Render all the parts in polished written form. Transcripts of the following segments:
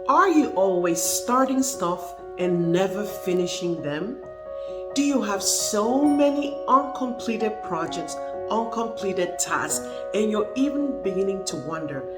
Are you always starting stuff and never finishing them? Do you have so many uncompleted projects, uncompleted tasks, and you're even beginning to wonder,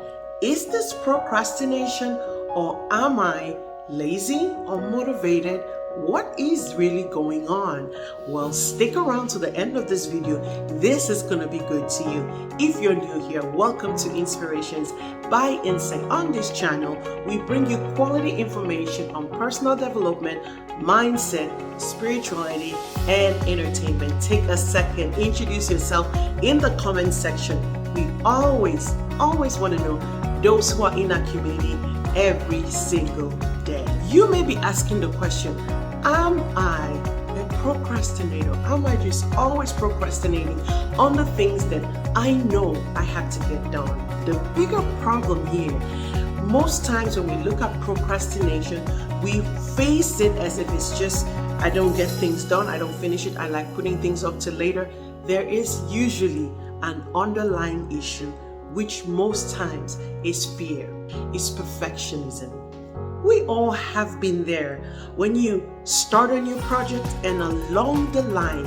is this procrastination or am I lazy or motivated? What is really going on? Well, stick around to the end of this video. This is going to be good to you. If you're new here, welcome to Inspirations by Insight. On this channel, we bring you quality information on personal development, mindset, spirituality, and entertainment. Take a second, introduce yourself in the comment section. We always want to know those who are in our community every single day. You may be asking the question, am I a procrastinator? Am I just always procrastinating on the things that I know I have to get done? The bigger problem here, most times when we look at procrastination, we face it as if it's just, I don't get things done, I don't finish it, I like putting things up till later. There is usually an underlying issue, which most times is fear, is perfectionism. We all have been there when you start a new project and along the line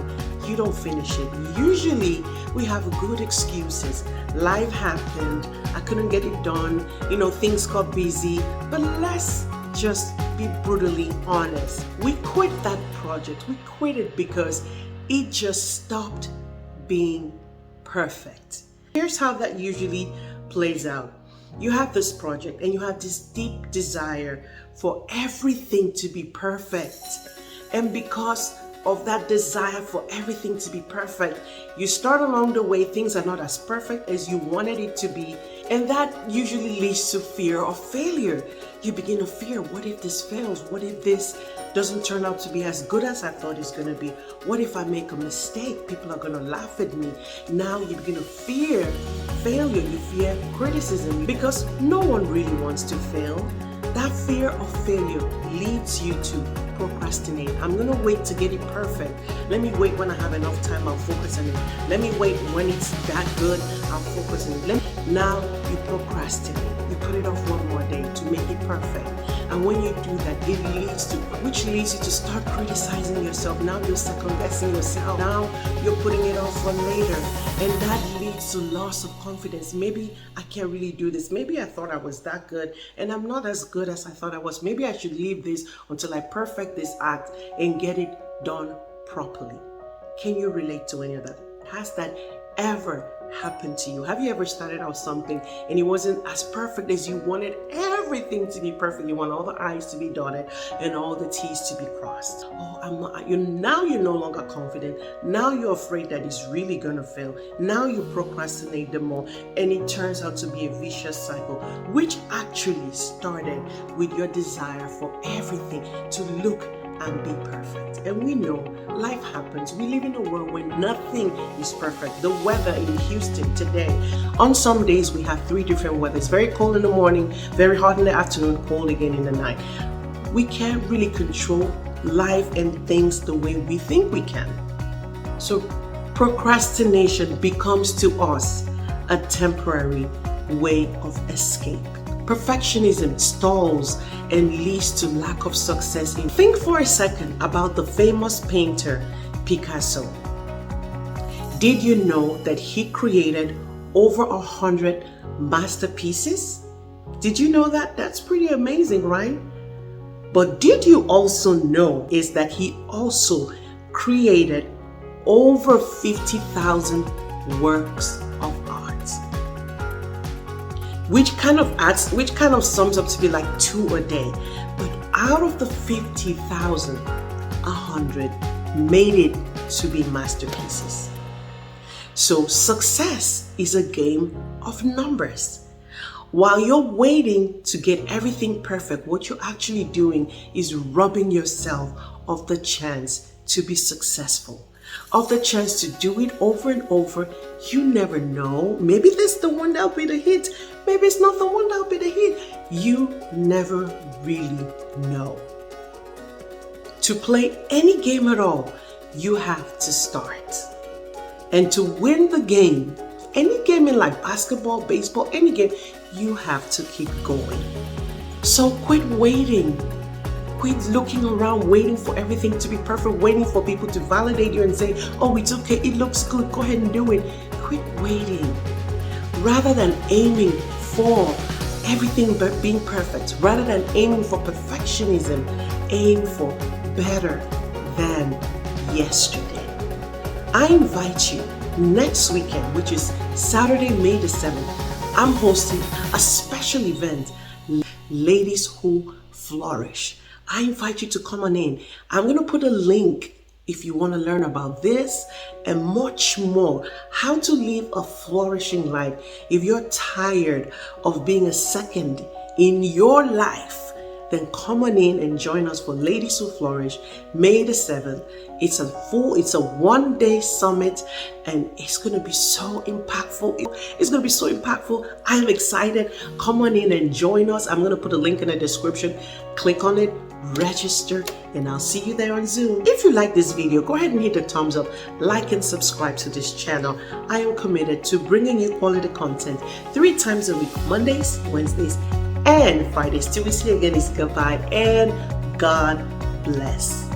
you don't finish it. Usually we have good excuses. Life happened, I couldn't get it done, things got busy. But let's just be brutally honest. We quit that project. We quit it because it just stopped being perfect. Here's how that usually plays out. You have this project and you have this deep desire for everything to be perfect. And because of that desire for everything to be perfect, you start along the way, things are not as perfect as you wanted it to be. And that usually leads to fear of failure. You begin to fear, what if this fails? What if this doesn't turn out to be as good as I thought it's going to be? What if I make a mistake? People are going to laugh at me. Now you begin to fear failure. You fear criticism because no one really wants to fail. That fear of failure leads you to procrastinate. I'm going to wait to get it perfect. Let me wait when I have enough time, I'll focus on it. Let me wait when it's that good, I'll focus on it. Now you procrastinate. You put it off one more day to make it perfect. And when you do that, which leads you to start criticizing yourself. Now you're second guessing yourself. Now you're putting it off for later. And that leads to loss of confidence. Maybe I can't really do this. Maybe I thought I was that good and I'm not as good as I thought I was. Maybe I should leave this until I perfect this act and get it done properly. Can you relate to any of that? Has that ever happened to you? Have you ever started out something and it wasn't as perfect as you wanted everything to be perfect? You want all the I's to be dotted and all the T's to be crossed. Oh, I'm not. Now you're no longer confident. Now you're afraid that it's really gonna fail. Now you procrastinate the more, and it turns out to be a vicious cycle, which actually started with your desire for everything to look and be perfect. And we know life happens. We live in a world where nothing is perfect. The weather in Houston today, on some days we have 3 different weather. It's very cold in the morning, very hot in the afternoon, cold again in the night. We can't really control life and things the way we think we can. So procrastination becomes to us a temporary way of escape. Perfectionism stalls and leads to lack of success. Think for a second about the famous painter Picasso. Did you know that he created over 100 masterpieces? Did you know that? That's pretty amazing, right? But did you also know is that he also created over 50,000 works of art? Which kind of sums up to be like 2 a day. But out of the 50,000, 100 made it to be masterpieces. So success is a game of numbers. While you're waiting to get everything perfect, what you're actually doing is robbing yourself of the chance to be successful, of the chance to do it over and over. You never know. Maybe this is the one that'll be the hit. Maybe it's not the one that'll be the hit. You never really know. To play any game at all, you have to start. And to win the game, any game in life, basketball, baseball, any game, you have to keep going. So quit waiting. Quit looking around, waiting for everything to be perfect, waiting for people to validate you and say, oh, it's okay, it looks good, go ahead and do it. Quit waiting. Rather than aiming for everything but being perfect, rather than aiming for perfectionism, aim for better than yesterday. I invite you next weekend, which is Saturday, May the 7th. I'm hosting a special event, Ladies Who Flourish. I invite you to come on in. I'm going to put a link if you want to learn about this and much more. How to live a flourishing life. If you're tired of being a second in your life, then come on in and join us for Ladies Who Flourish, May the 7th. It's a one-day summit, and it's going to be so impactful. It's going to be so impactful. I'm excited. Come on in and join us. I'm going to put a link in the description. Click on it, register, and I'll see you there on Zoom. If you like this video, go ahead and hit the thumbs up, like and subscribe to this channel. I am committed to bringing you quality content 3 times a week, Mondays, Wednesdays, and Fridays. Till we see you again, it's goodbye and God bless.